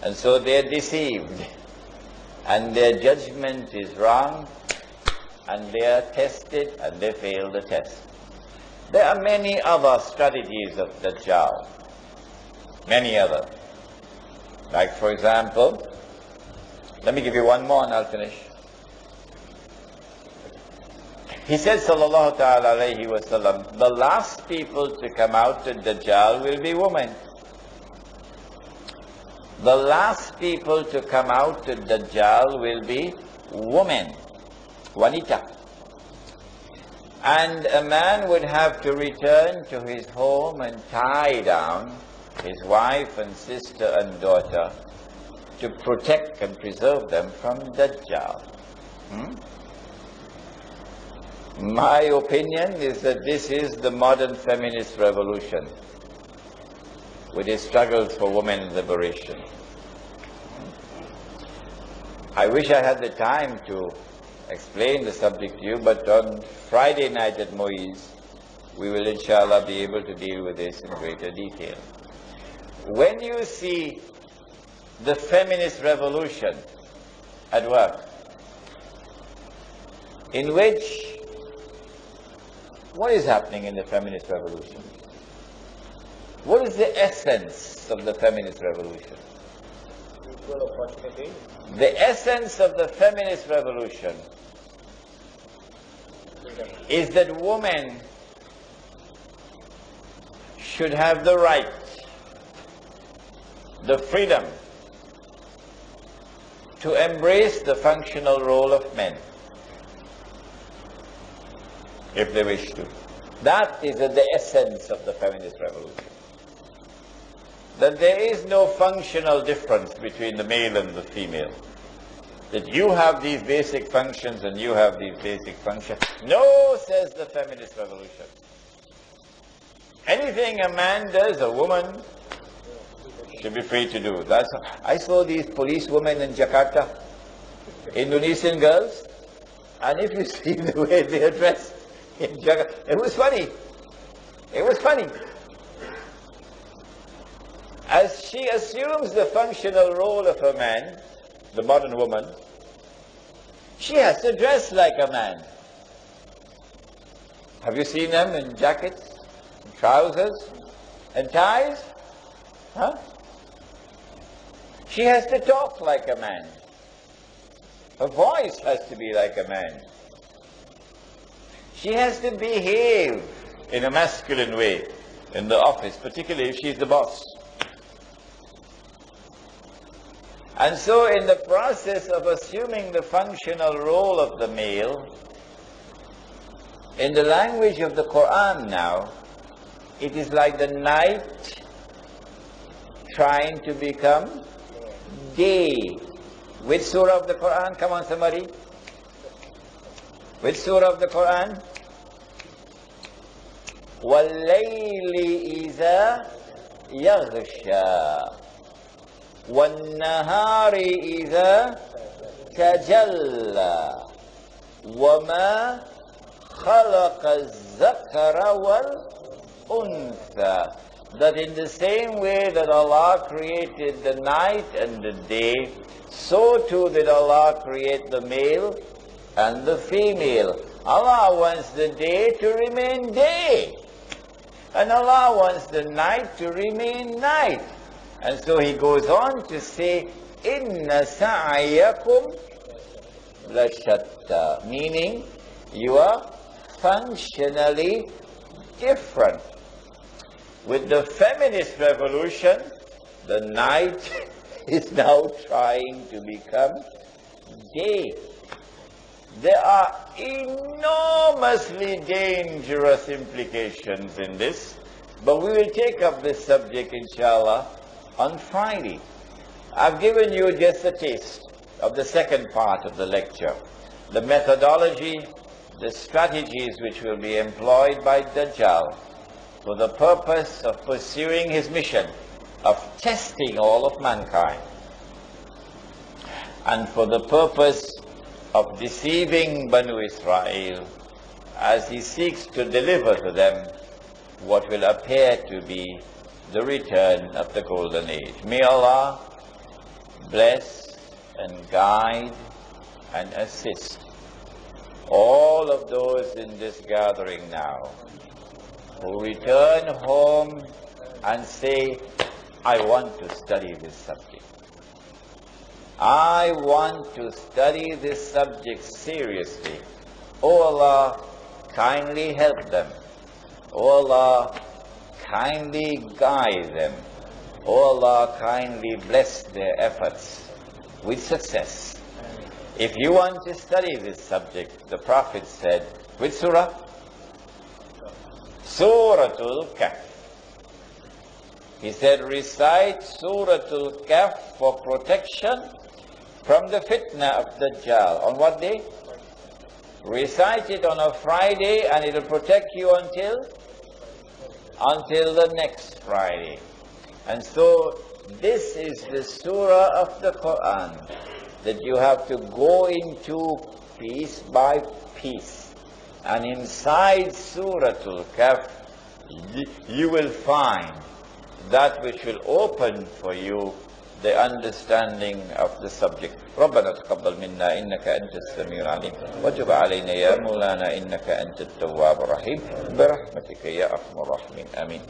And so they are deceived, and their judgment is wrong, and they are tested, and they fail the test. There are many other strategies of DAJJAL, many other. Like, for example, let me give you one more and I'll finish. He said, sallallahu ta'ala alayhi wa sallam, the last people to come out to DAJJAL will be women. The last people to come out to DAJJAL will be women, wanita. And a man would have to return to his home and tie down his wife and sister and daughter to protect and preserve them from DAJJAL. My opinion is that this is the modern feminist revolution, with its struggles for women's liberation. I wish I had the time to explain the subject to you, but on Friday night at Moise, we will inshallah be able to deal with this in greater detail. When you see the feminist revolution at work, in which, what is happening in the feminist revolution? What is the essence of the feminist revolution? Equal opportunity. The essence of the feminist revolution is that women should have the right, the freedom to embrace the functional role of men, if they wish to. That is the essence of the feminist revolution. That there is no functional difference between the male and the female. That you have these basic functions and you have these basic functions. No, says the feminist revolution. Anything a man does, a woman should be free to do. I saw these policewomen in Jakarta, Indonesian girls, and if you see the way they are dressed in Jakarta, it was funny. It was funny. As she assumes the functional role of a man, the modern woman, she has to dress like a man. Have you seen them in jackets, and trousers, and ties? Huh? She has to talk like a man. Her voice has to be like a man. She has to behave in a masculine way in the office, particularly if she's the boss. And so in the process of assuming the functional role of the male, in the language of the Quran now, it is like the night trying to become day. Which surah of the Quran? Come on, somebody. Which surah of the Quran? وَاللَّيْلِ إِذَا يَغْشَى وَالنَّهَارِ إِذَا تَجَلَّى وَمَا خَلَقَ الذَّكَرَ وَالْأُنثَى. That in the same way that Allah created the night and the day, so too did Allah create the male and the female. Allah wants the day to remain day, and Allah wants the night to remain night. And so he goes on to say, Inna sa'ayakum lashatta, meaning you are functionally different. With the feminist revolution, the night is now trying to become day. There are enormously dangerous implications in this, but we will take up this subject, inshallah, on Friday. I've given you just a taste of the second part of the lecture, the methodology, the strategies which will be employed by DAJJAL for the purpose of pursuing his mission of testing all of mankind, and for the purpose of deceiving Banu Israel as he seeks to deliver to them what will appear to be the return of the golden age. May Allah bless and guide and assist all of those in this gathering now who return home and say, I want to study this subject. I want to study this subject seriously. Oh Allah, kindly help them. Oh Allah, kindly guide them. Oh Allah, kindly bless their efforts with success. If you want to study this subject, the Prophet said, which surah? Suratul Kahf. He said, recite Suratul Kahf for protection from the fitna of DAJJAL. On what day? Recite it on a Friday and it will protect you until the next Friday. And so this is the surah of the Quran that you have to go into piece by piece. And inside Suratul Kahf, you will find that which will open for you the understanding of the subject. ربنا تقبل منا إنك أنت السميع العليم وتب علينا يا مولانا إنك أنت التواب الرحيم برحمتك يا أرحم الراحمين آمين.